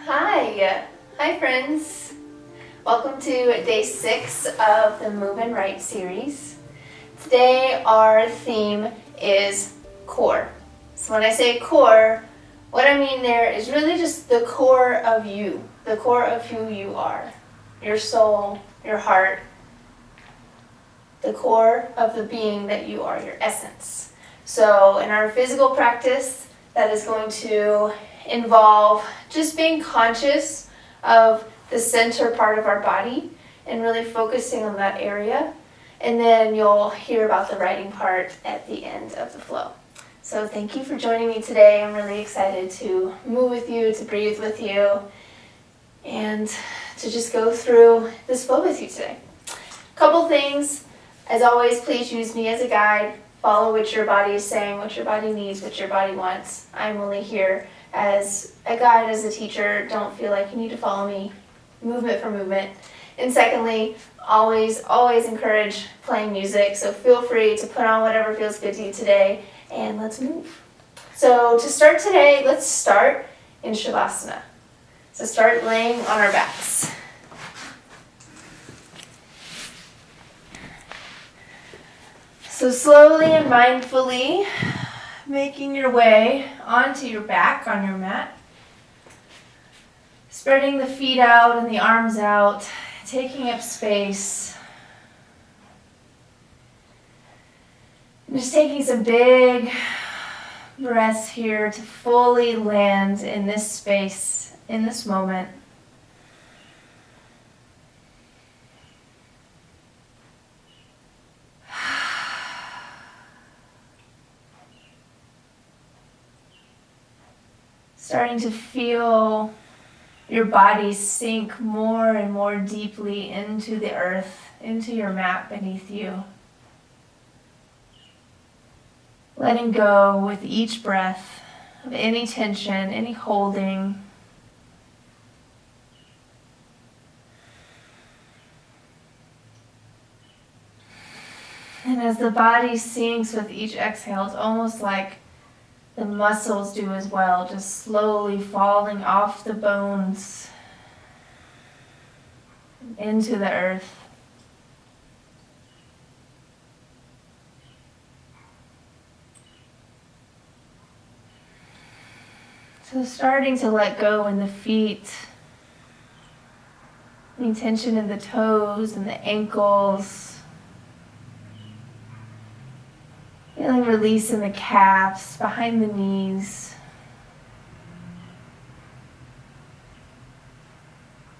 Hi friends. Welcome to day 6 of the Move and Write series. Today our theme is core. So when I say core, what I mean there is really just the core of you, the core of who you are, your soul, your heart, the core of the being that you are, your essence. So in our physical practice, that is going to involve just being conscious of the center part of our body and really focusing on that area. And then you'll hear about the writing part at the end of the flow. So thank you for joining me today. I'm really excited to move with you, to breathe with you, and to just go through this flow with you today. Couple things. As always, please use me as a guide. Follow what your body is saying, what your body needs, what your body wants. I'm only here as a guide, as a teacher. Don't feel like you need to follow me movement for movement. And secondly, always encourage playing music. So feel free to put on whatever feels good to you today, and let's move. So to start today, let's start in Shavasana. So start laying on our backs. So slowly and mindfully making your way onto your back on your mat. Spreading the feet out and the arms out, taking up space. And just taking some big breaths here to fully land in this space, in this moment. Starting to feel your body sink more and more deeply into the earth, into your mat beneath you. Letting go with each breath of any tension, any holding. And as the body sinks with each exhale, it's almost like the muscles do as well, just slowly falling off the bones into the earth. So starting to let go in the feet, any tension in the toes and the ankles. Feeling release in the calves, behind the knees.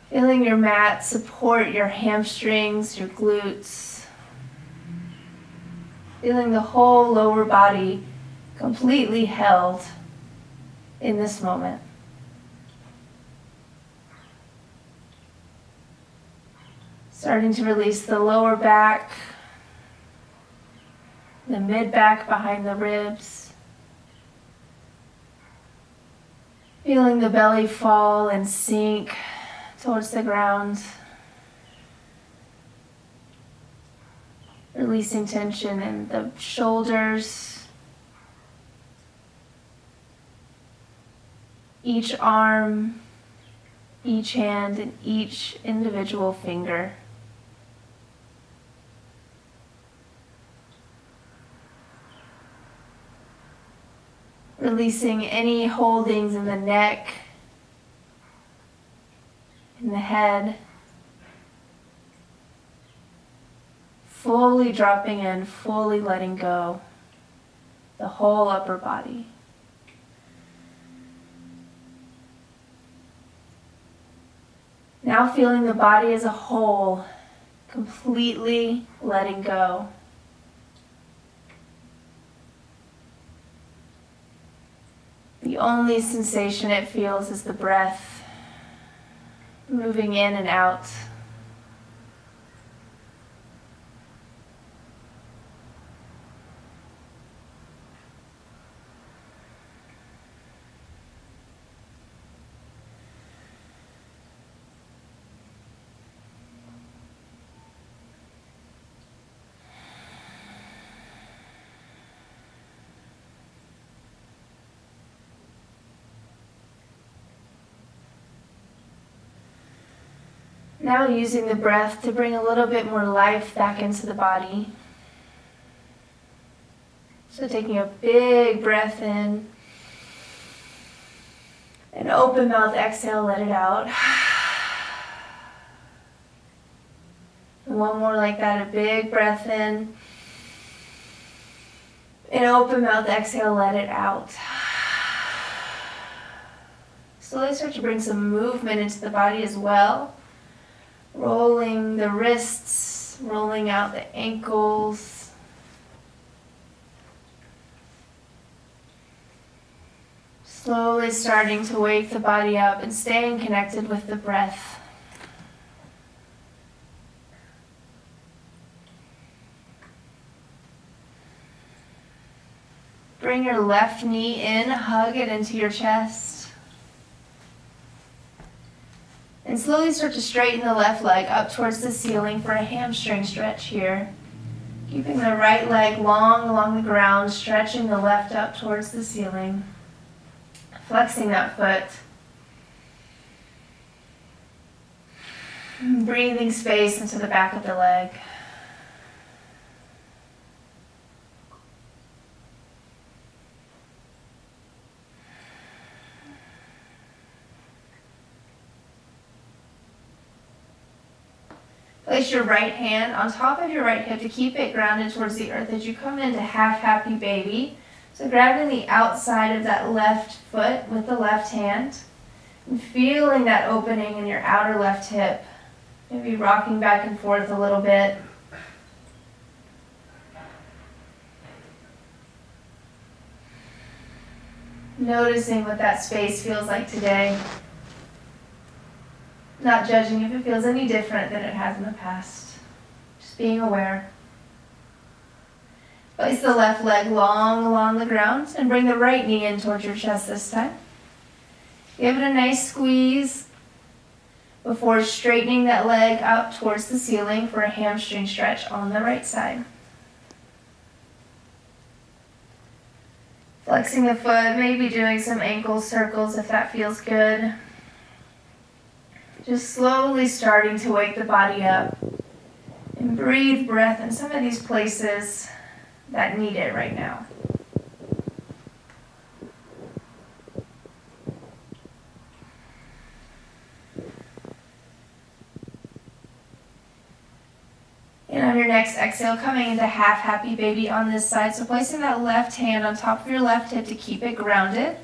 Feeling your mat support your hamstrings, your glutes. Feeling the whole lower body completely held in this moment. Starting to release the lower back, the mid-back behind the ribs. Feeling the belly fall and sink towards the ground. Releasing tension in the shoulders. Each arm, each hand, and each individual finger. Releasing any holdings in the neck, in the head. Fully dropping in, fully letting go, the whole upper body. Now feeling the body as a whole, completely letting go. The only sensation it feels is the breath moving in and out. Now using the breath to bring a little bit more life back into the body. So taking a big breath in. And open mouth exhale, let it out. And one more like that, a big breath in. And open mouth exhale, let it out. Slowly start to bring some movement into the body as well. Rolling the wrists, rolling out the ankles. Slowly starting to wake the body up and staying connected with the breath. Bring your left knee in, hug it into your chest. And slowly start to straighten the left leg up towards the ceiling for a hamstring stretch here. Keeping the right leg long along the ground, stretching the left up towards the ceiling. Flexing that foot. Breathing space into the back of the leg. Place your right hand on top of your right hip to keep it grounded towards the earth as you come into half happy baby. So grabbing the outside of that left foot with the left hand and feeling that opening in your outer left hip. Maybe rocking back and forth a little bit. Noticing what that space feels like today. Not judging if it feels any different than it has in the past. Just being aware. Place the left leg long along the ground and bring the right knee in towards your chest this time. Give it a nice squeeze before straightening that leg up towards the ceiling for a hamstring stretch on the right side. Flexing the foot, maybe doing some ankle circles if that feels good. Just slowly starting to wake the body up and breathe breath in some of these places that need it right now. And on your next exhale, coming into half happy baby on this side. So placing that left hand on top of your left hip to keep it grounded.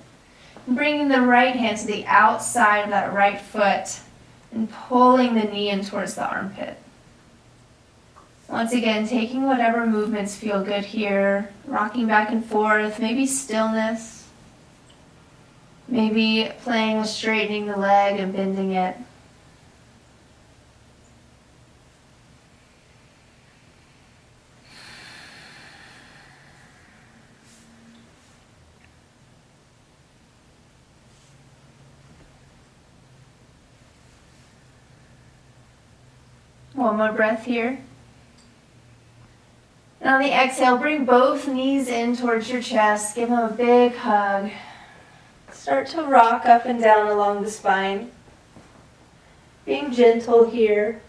And bringing the right hand to the outside of that right foot and pulling the knee in towards the armpit. Once again, taking whatever movements feel good here, rocking back and forth, maybe stillness, maybe playing with straightening the leg and bending it. One more breath here. And on the exhale, bring both knees in towards your chest. Give them a big hug. Start to rock up and down along the spine. Being gentle here.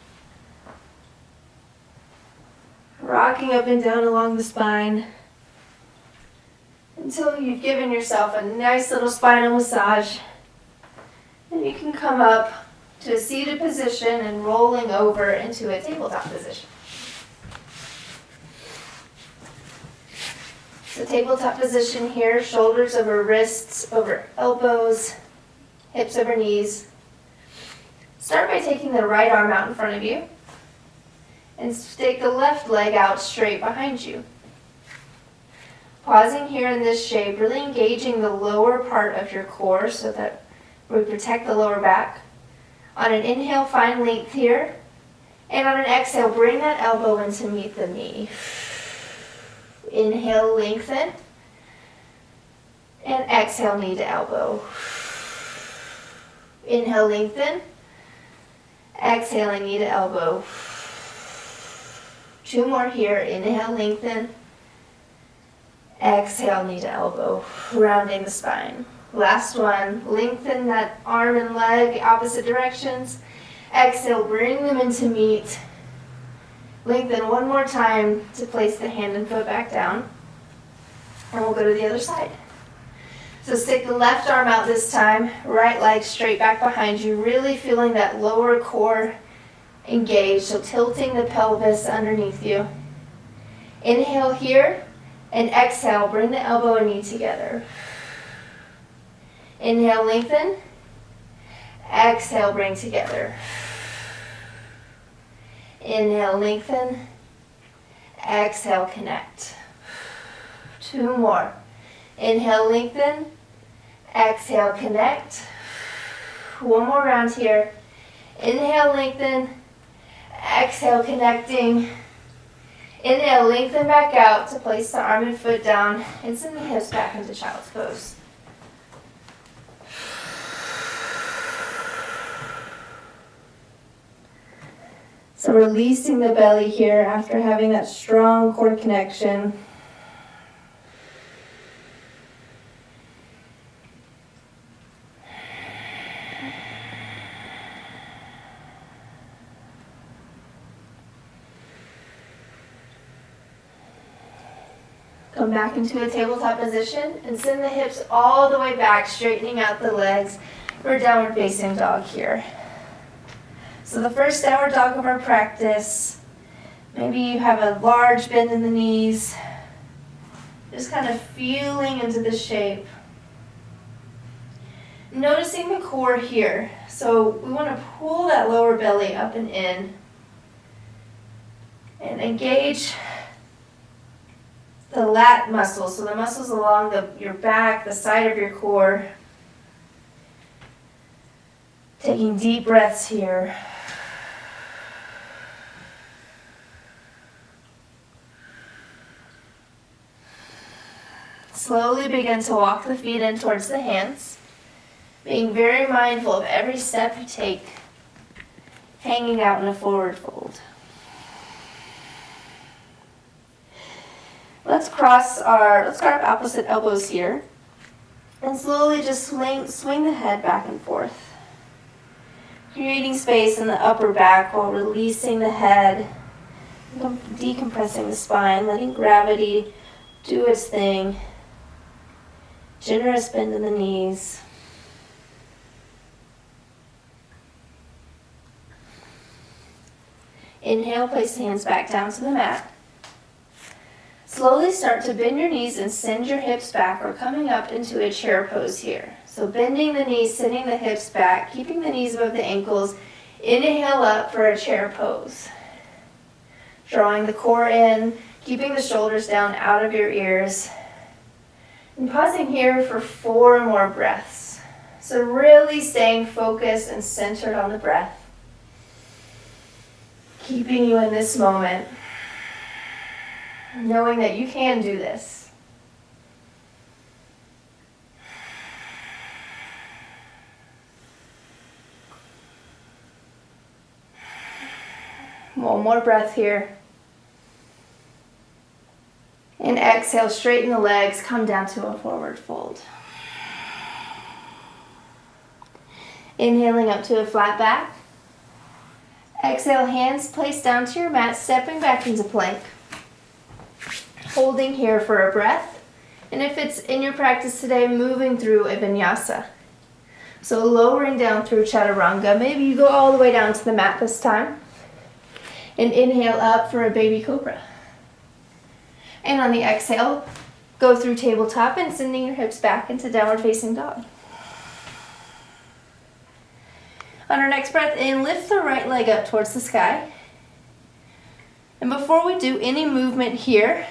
Rocking up and down along the spine until you've given yourself a nice little spinal massage. And you can come up to a seated position and rolling over into a tabletop position. So tabletop position here, shoulders over wrists, over elbows, hips over knees. Start by taking the right arm out in front of you and stick the left leg out straight behind you. Pausing here in this shape, really engaging the lower part of your core so that we protect the lower back. On an inhale, find length here. And on an exhale, bring that elbow in to meet the knee. Inhale, lengthen. And exhale, knee to elbow. Inhale, lengthen. Exhaling, knee to elbow. Two more here. Inhale, lengthen. Exhale, knee to elbow. Rounding the spine. Last one. Lengthen that arm and leg opposite directions. Exhale, bring them into meet. Lengthen one more time to place the hand and foot back down. And we'll go to the other side. So stick the left arm out this time, right leg straight back behind you, really feeling that lower core engaged, so tilting the pelvis underneath you. Inhale here, and exhale, bring the elbow and knee together. Inhale, lengthen. Exhale, bring together. Inhale, lengthen. Exhale, connect. 2 more. Inhale, lengthen. Exhale, connect. 1 more round here. Inhale, lengthen. Exhale, connecting. Inhale, lengthen back out to place the arm and foot down and send the hips back into child's pose. So releasing the belly here after having that strong core connection. Come back into a tabletop position and send the hips all the way back, straightening out the legs for downward facing dog here. So the first downward dog of our practice, maybe you have a large bend in the knees, just kind of feeling into the shape. Noticing the core here. So we want to pull that lower belly up and in and engage the lat muscles, so the muscles along your back, the side of your core. Taking deep breaths here. Slowly begin to walk the feet in towards the hands, being very mindful of every step you take, hanging out in a forward fold. Let's grab opposite elbows here and slowly just swing the head back and forth, creating space in the upper back while releasing the head, decompressing the spine, letting gravity do its thing. Generous bend in the knees. Inhale, place the hands back down to the mat. Slowly start to bend your knees and send your hips back or coming up into a chair pose here. So bending the knees, sending the hips back, keeping the knees above the ankles. Inhale up for a chair pose. Drawing the core in, keeping the shoulders down out of your ears. And pausing here for 4 more breaths. So really staying focused and centered on the breath. Keeping you in this moment. Knowing that you can do this. One more breath here. And exhale, straighten the legs, come down to a forward fold. Inhaling up to a flat back. Exhale, hands placed down to your mat, stepping back into plank. Holding here for a breath. And if it's in your practice today, moving through a vinyasa. So lowering down through chaturanga. Maybe you go all the way down to the mat this time. And inhale up for a baby cobra. And on the exhale, go through tabletop and sending your hips back into downward facing dog. On our next breath in, lift the right leg up towards the sky. And before we do any movement here,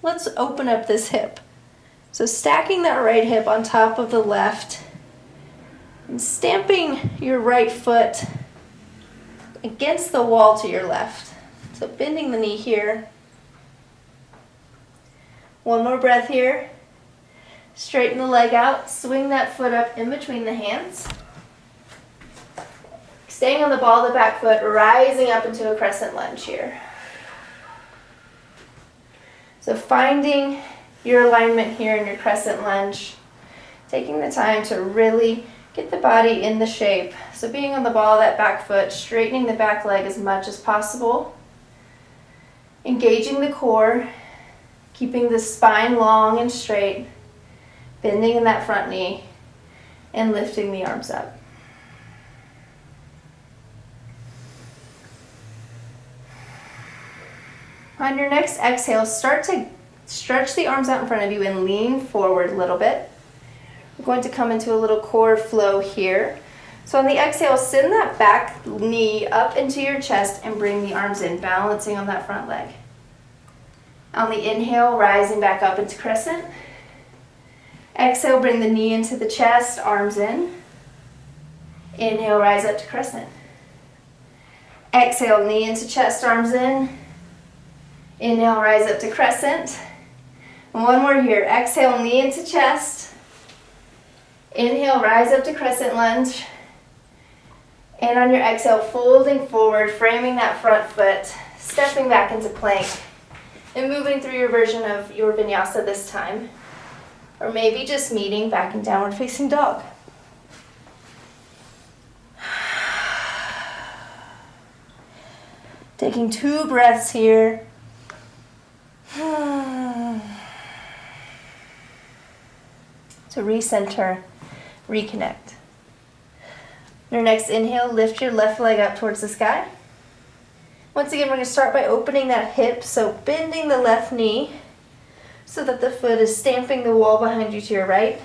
let's open up this hip. So stacking that right hip on top of the left and stamping your right foot against the wall to your left. So bending the knee here. One more breath here. Straighten the leg out, swing that foot up in between the hands. Staying on the ball of the back foot, rising up into a crescent lunge here. So finding your alignment here in your crescent lunge, taking the time to really Get the body in the shape. So being on the ball of that back foot, straightening the back leg as much as possible. Engaging the core, keeping the spine long and straight, bending in that front knee, and lifting the arms up. On your next exhale, start to stretch the arms out in front of you and lean forward a little bit. We're going to come into a little core flow here. So on the exhale, send that back knee up into your chest and bring the arms in, balancing on that front leg. On the inhale, rising back up into crescent. Exhale, bring the knee into the chest, arms in. Inhale, rise up to crescent. Exhale, knee into chest, arms in. Inhale, rise up to crescent. And one more here. Exhale, knee into chest. Inhale, rise up to crescent lunge. And on your exhale, folding forward, framing that front foot, stepping back into plank, and moving through your version of your vinyasa this time. Or maybe just meeting back in downward facing dog. Taking 2 breaths here. To recenter, reconnect. Your next inhale, lift your left leg up towards the sky. Once again, we're going to start by opening that hip, so bending the left knee so that the foot is stamping the wall behind you to your right.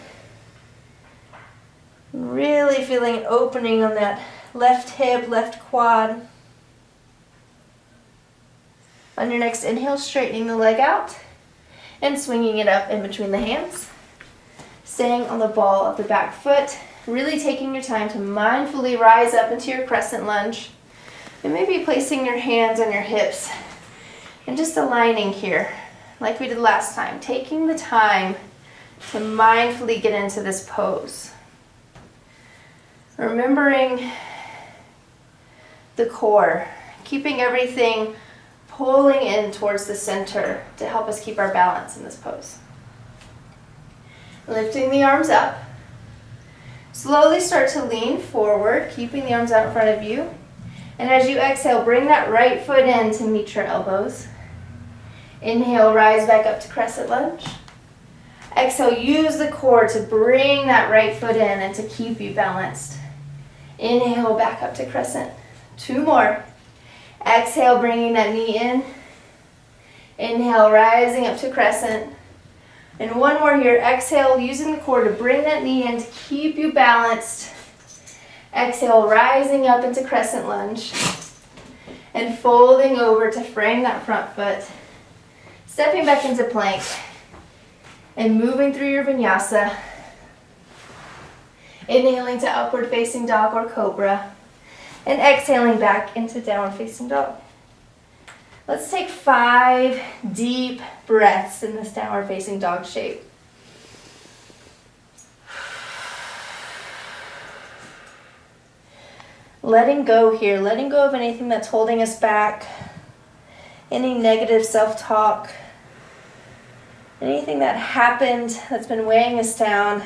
Really feeling an opening on that left hip, left quad. On your next inhale, straightening the leg out and swinging it up in between the hands. Staying on the ball of the back foot, really taking your time to mindfully rise up into your crescent lunge. And maybe placing your hands on your hips and just aligning here like we did last time. Taking the time to mindfully get into this pose. Remembering the core, keeping everything pulling in towards the center to help us keep our balance in this pose. Lifting the arms up. Slowly start to lean forward, keeping the arms out in front of you. And as you exhale, bring that right foot in to meet your elbows. Inhale, rise back up to crescent lunge. Exhale, use the core to bring that right foot in and to keep you balanced. Inhale, back up to crescent. 2 more. Exhale, bringing that knee in. Inhale, rising up to crescent. And 1 more here. Exhale, using the core to bring that knee in to keep you balanced. Exhale, rising up into crescent lunge. And folding over to frame that front foot. Stepping back into plank. And moving through your vinyasa. Inhaling to upward facing dog or cobra. And exhaling back into downward facing dog. Let's take 5 deep breaths in this downward facing dog shape. Letting go here, letting go of anything that's holding us back, any negative self-talk, anything that happened that's been weighing us down.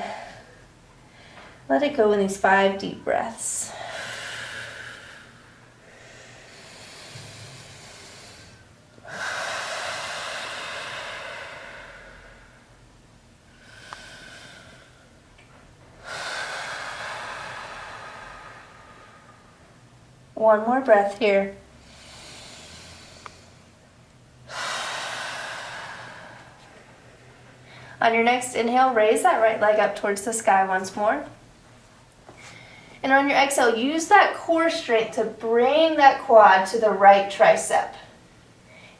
Let it go in these 5 deep breaths. One more breath here. On your next inhale, raise that right leg up towards the sky once more. And on your exhale, use that core strength to bring that quad to the right tricep.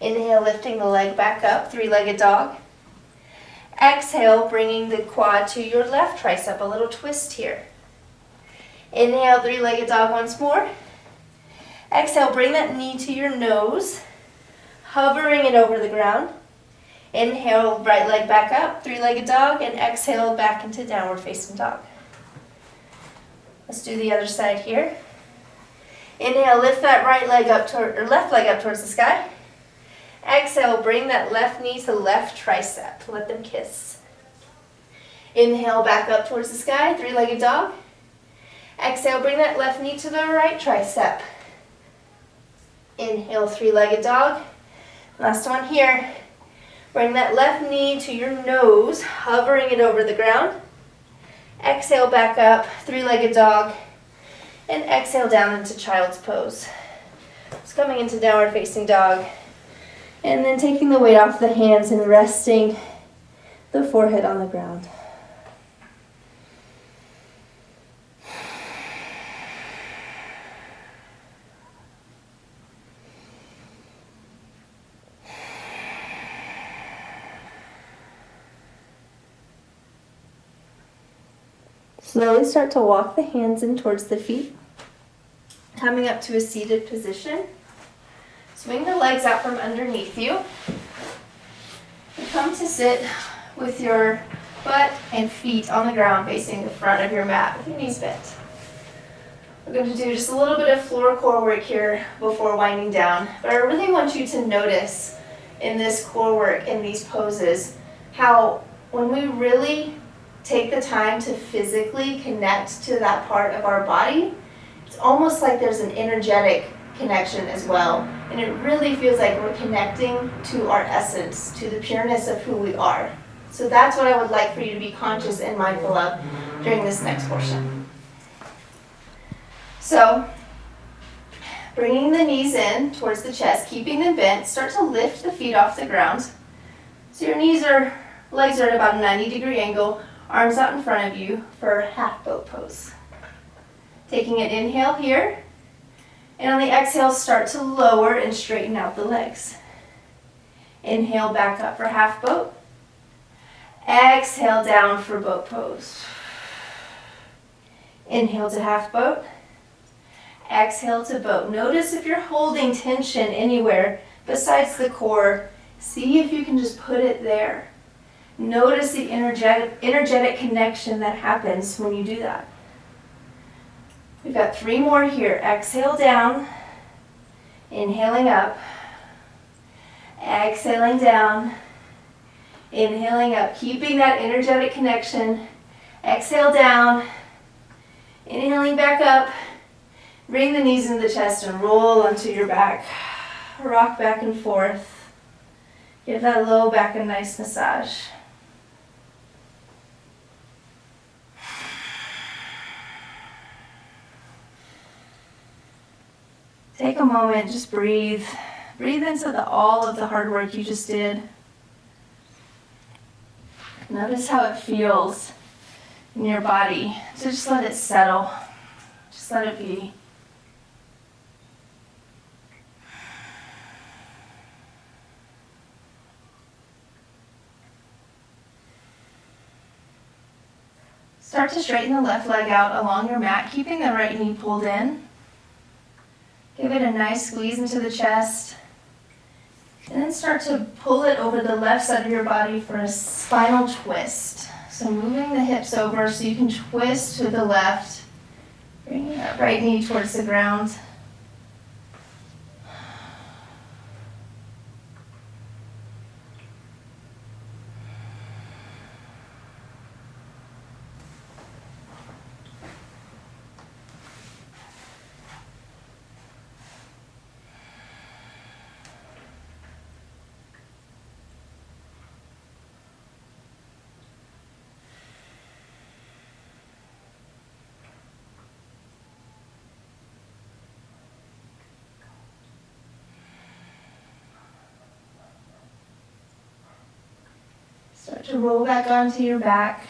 Inhale, lifting the leg back up, 3-legged dog. Exhale, bringing the quad to your left tricep, a little twist here. Inhale, 3-legged dog once more. Exhale, bring that knee to your nose, hovering it over the ground. Inhale, right leg back up, 3-legged dog, and exhale back into downward facing dog. Let's do the other side here. Inhale, lift that right leg up left leg up towards the sky. Exhale, bring that left knee to left tricep. Let them kiss. Inhale, back up towards the sky, 3-legged dog. Exhale, bring that left knee to the right tricep. Inhale, three-legged dog. Last one here. Bring that left knee to your nose, hovering it over the ground. Exhale, back up, three-legged dog. And exhale down into child's pose. It's coming into downward facing dog. And then taking the weight off the hands and resting the forehead on the ground. Slowly start to walk the hands in towards the feet, coming up to a seated position. Swing the legs out from underneath you. And come to sit with your butt and feet on the ground facing the front of your mat with your knees bent. We're going to do just a little bit of floor core work here before winding down, but I really want you to notice in this core work, in these poses, how when we really take the time to physically connect to that part of our body, it's almost like there's an energetic connection as well. And it really feels like we're connecting to our essence, to the pureness of who we are. So that's what I would like for you to be conscious and mindful of during this next portion. So, bringing the knees in towards the chest, keeping them bent, start to lift the feet off the ground. So your legs are at about a 90-degree angle, arms out in front of you for half boat pose. Taking an inhale here, and on the exhale, start to lower and straighten out the legs. Inhale, back up for half boat. Exhale, down for boat pose. Inhale to half boat. Exhale to boat. Notice if you're holding tension anywhere besides the core, see if you can just put it there. Notice the energetic connection that happens when you do that. We've got 3 more here. Exhale down, inhaling up, exhaling down, inhaling up, keeping that energetic connection. Exhale down, inhaling back up, bring the knees into the chest and roll onto your back. Rock back and forth. Give that low back a nice massage. Take a moment, just breathe. Breathe into all of the hard work you just did. Notice how it feels in your body. So just let it settle. Just let it be. Start to straighten the left leg out along your mat, keeping the right knee pulled in. Give it a nice squeeze into the chest. And then start to pull it over the left side of your body for a spinal twist. So moving the hips over so you can twist to the left. Bringing that right knee towards the ground. Start to roll back onto your back,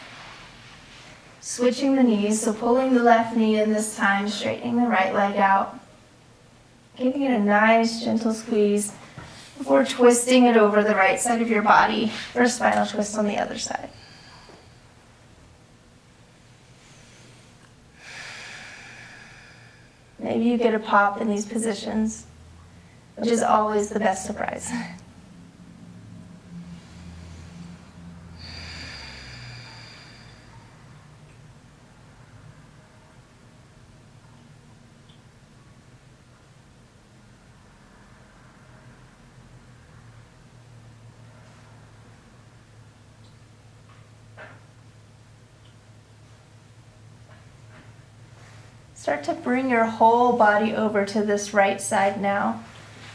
switching the knees, so pulling the left knee in this time, straightening the right leg out, giving it a nice gentle squeeze before twisting it over the right side of your body for a spinal twist on the other side. Maybe you get a pop in these positions, which is always the best surprise. Start to bring your whole body over to this right side now.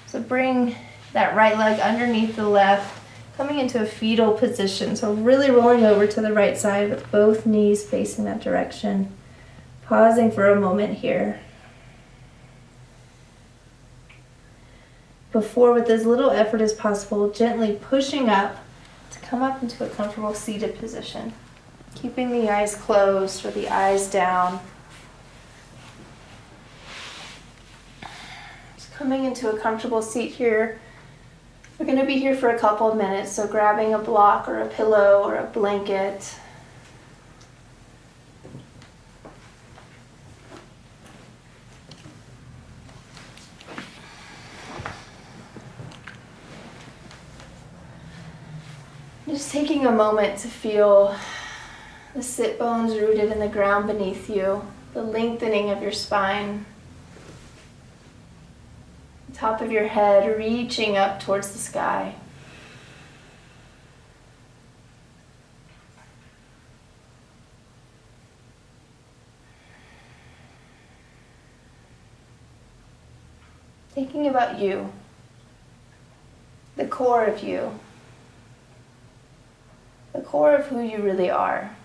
So bring that right leg underneath the left, coming into a fetal position. So really rolling over to the right side with both knees facing that direction. Pausing for a moment here. Before, with as little effort as possible, gently pushing up to come up into a comfortable seated position. Keeping the eyes closed or the eyes down. Just coming into a comfortable seat here. We're going to be here for a couple of minutes, so grabbing a block or a pillow or a blanket. Just taking a moment to feel the sit bones rooted in the ground beneath you, the lengthening of your spine, the top of your head reaching up towards the sky. Thinking about you, the core of you. The core of who you really are.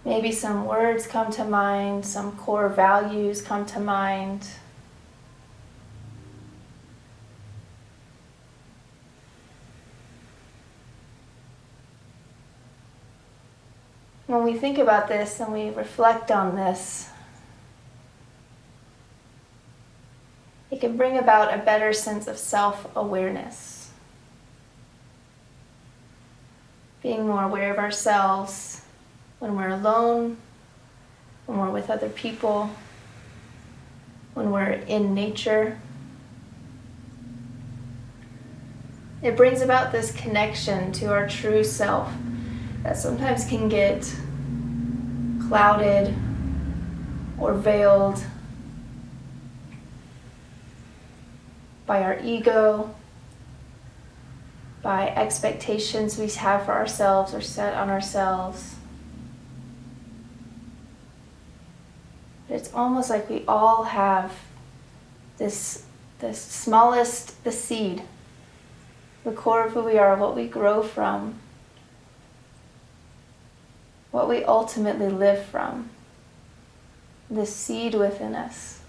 Maybe some words come to mind, some core values come to mind. When we think about this and we reflect on this, it can bring about a better sense of self-awareness. Being more aware of ourselves when we're alone, when we're with other people, when we're in nature. It brings about this connection to our true self that sometimes can get clouded or veiled by our ego, by expectations we have for ourselves or set on ourselves. It's almost like we all have the smallest, the seed, the core of who we are, what we grow from, what we ultimately live from, the seed within us.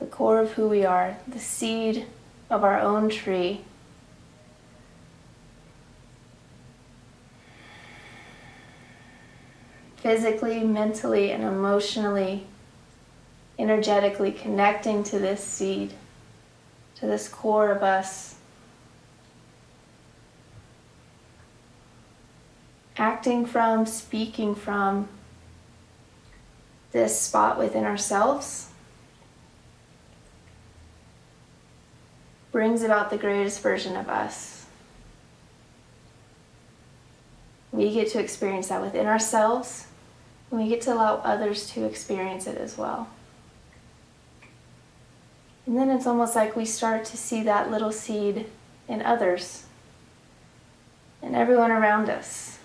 The core of who we are, the seed of our own tree. Physically, mentally, and emotionally, energetically connecting to this seed, to this core of us. Acting from, speaking from this spot within ourselves brings about the greatest version of us. We get to experience that within ourselves, and we get to allow others to experience it as well. And then it's almost like we start to see that little seed in others, and everyone around us.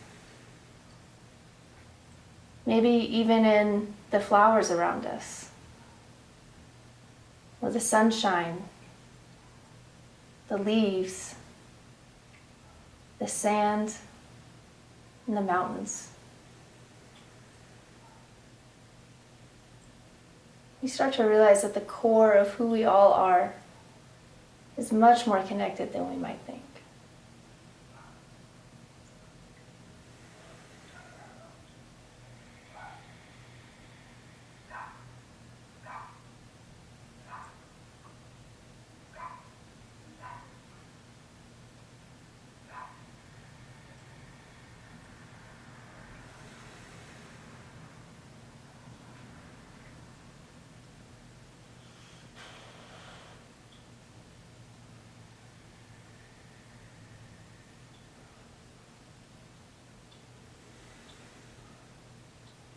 Maybe even in the flowers around us, or the sunshine, the leaves, the sand, and the mountains. We start to realize that the core of who we all are is much more connected than we might think.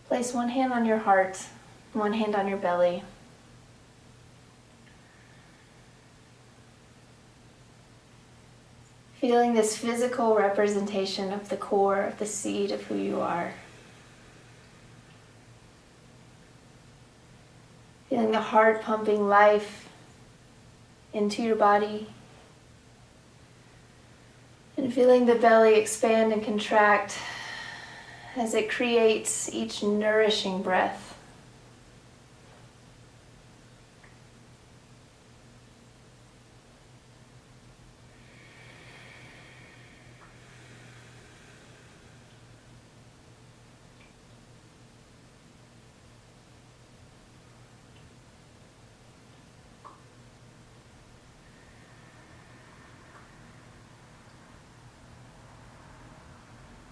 Place one hand on your heart, one hand on your belly. Feeling this physical representation of the core, of the seed of who you are. Feeling the heart pumping life into your body. And feeling the belly expand and contract as it creates each nourishing breath.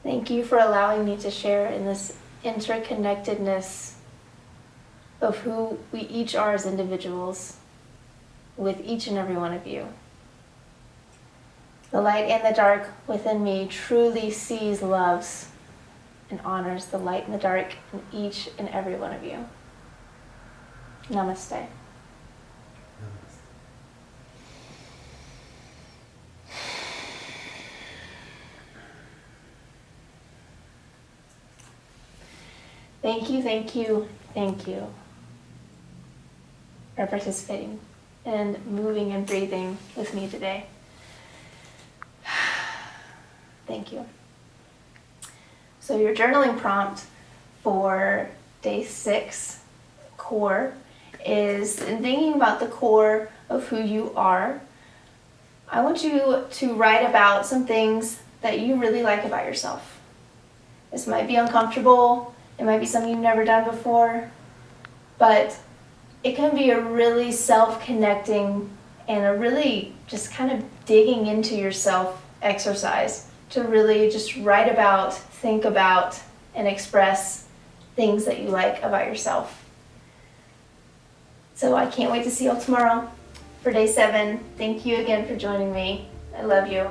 Thank you for allowing me to share in this interconnectedness of who we each are as individuals with each and every one of you. The light and the dark within me truly sees, loves, and honors the light and the dark in each and every one of you. Namaste. Thank you, thank you, thank you for participating and moving and breathing with me today. Thank you. So your journaling prompt for day 6, core, is in thinking about the core of who you are. I want you to write about some things that you really like about yourself. This might be uncomfortable. It might be something you've never done before, but it can be a really self-connecting and a really just kind of digging into yourself exercise to really just write about, think about, and express things that you like about yourself. So I can't wait to see you all tomorrow for day 7. Thank you again for joining me. I love you.